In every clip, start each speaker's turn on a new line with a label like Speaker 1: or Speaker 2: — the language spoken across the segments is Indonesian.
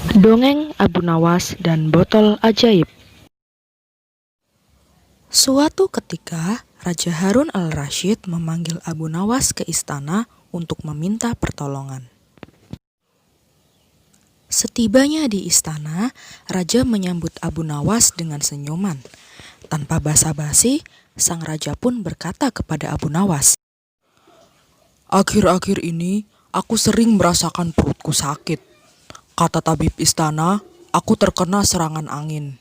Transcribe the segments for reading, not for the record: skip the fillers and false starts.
Speaker 1: Dongeng Abu Nawas dan Botol Ajaib. Suatu ketika, Raja Harun al-Rasyid memanggil Abu Nawas ke istana untuk meminta pertolongan. Setibanya di istana, Raja menyambut Abu Nawas dengan senyuman. Tanpa basa-basi, sang raja pun berkata kepada Abu Nawas,
Speaker 2: "Akhir-akhir ini, aku sering merasakan perutku sakit. Kata tabib istana, aku terkena serangan angin."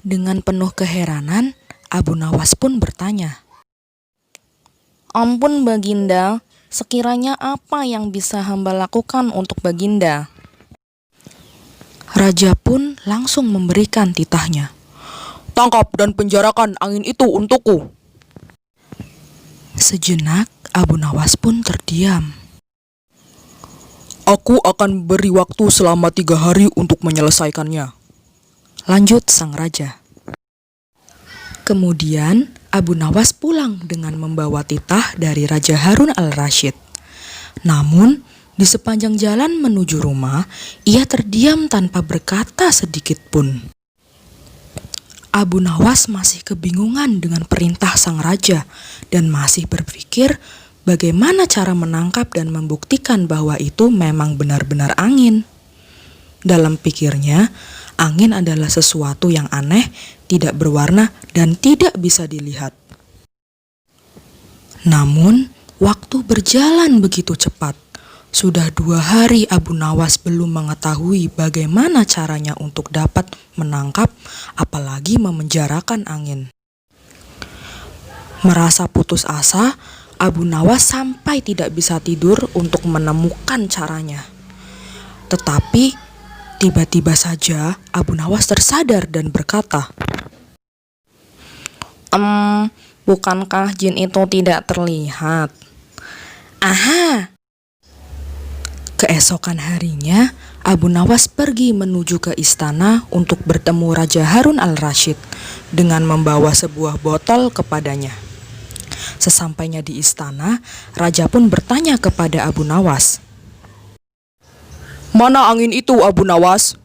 Speaker 1: Dengan penuh keheranan, Abu Nawas pun bertanya,
Speaker 3: "Ampun Baginda, sekiranya apa yang bisa hamba lakukan untuk Baginda?"
Speaker 1: Raja pun langsung memberikan titahnya.
Speaker 2: "Tangkap dan penjarakan angin itu untukku."
Speaker 1: Sejenak, Abu Nawas pun terdiam.
Speaker 2: "Aku akan beri waktu selama 3 hari untuk menyelesaikannya,"
Speaker 1: lanjut sang raja. Kemudian, Abu Nawas pulang dengan membawa titah dari Raja Harun al-Rasyid. Namun, di sepanjang jalan menuju rumah, ia terdiam tanpa berkata sedikit pun. Abu Nawas masih kebingungan dengan perintah sang raja dan masih berpikir bagaimana cara menangkap dan membuktikan bahwa itu memang benar-benar angin. Dalam pikirnya, angin adalah sesuatu yang aneh, tidak berwarna, dan tidak bisa dilihat. Namun, waktu berjalan begitu cepat. Sudah 2 hari Abu Nawas belum mengetahui bagaimana caranya untuk dapat menangkap, apalagi memenjarakan angin. Merasa putus asa, Abu Nawas sampai tidak bisa tidur untuk menemukan caranya. Tetapi, tiba-tiba saja Abu Nawas tersadar dan berkata,
Speaker 3: Bukankah jin itu tidak terlihat?
Speaker 1: "Aha!" Keesokan harinya, Abu Nawas pergi menuju ke istana untuk bertemu Raja Harun al-Rasyid dengan membawa sebuah botol kepadanya. Sesampainya di istana, Raja pun bertanya kepada Abu Nawas,
Speaker 2: "Mana angin itu, Abu Nawas?"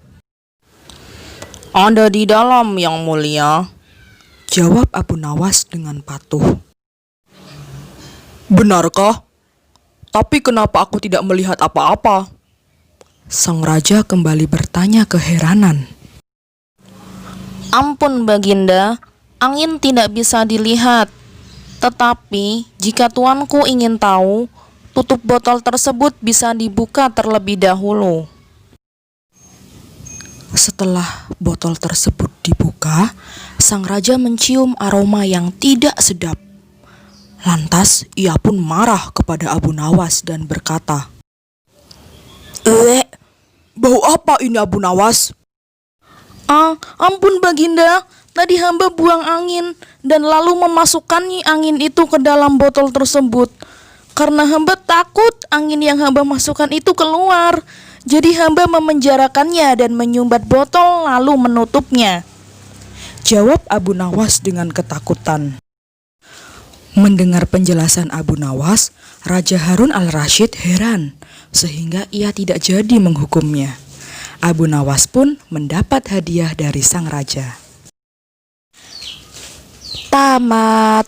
Speaker 3: "Ada di dalam, Yang Mulia,"
Speaker 1: jawab Abu Nawas dengan patuh.
Speaker 2: "Benarkah? Tapi kenapa aku tidak melihat apa-apa?"
Speaker 1: Sang raja kembali bertanya keheranan.
Speaker 3: "Ampun Baginda, angin tidak bisa dilihat. Tetapi jika tuanku ingin tahu, tutup botol tersebut bisa dibuka terlebih dahulu."
Speaker 1: Setelah botol tersebut dibuka, sang raja mencium aroma yang tidak sedap. Lantas ia pun marah kepada Abu Nawas dan berkata,
Speaker 2: Bau apa ini, Abu Nawas?"
Speaker 3: Ampun Baginda, tadi hamba buang angin dan lalu memasukkan angin itu ke dalam botol tersebut. Karena hamba takut angin yang hamba masukkan itu keluar, jadi hamba memenjarakannya dan menyumbat botol lalu menutupnya,
Speaker 1: jawab Abu Nawas dengan ketakutan. Mendengar penjelasan Abu Nawas, Raja Harun al-Rasyid heran, sehingga ia tidak jadi menghukumnya. Abu Nawas pun mendapat hadiah dari sang raja. Tamat.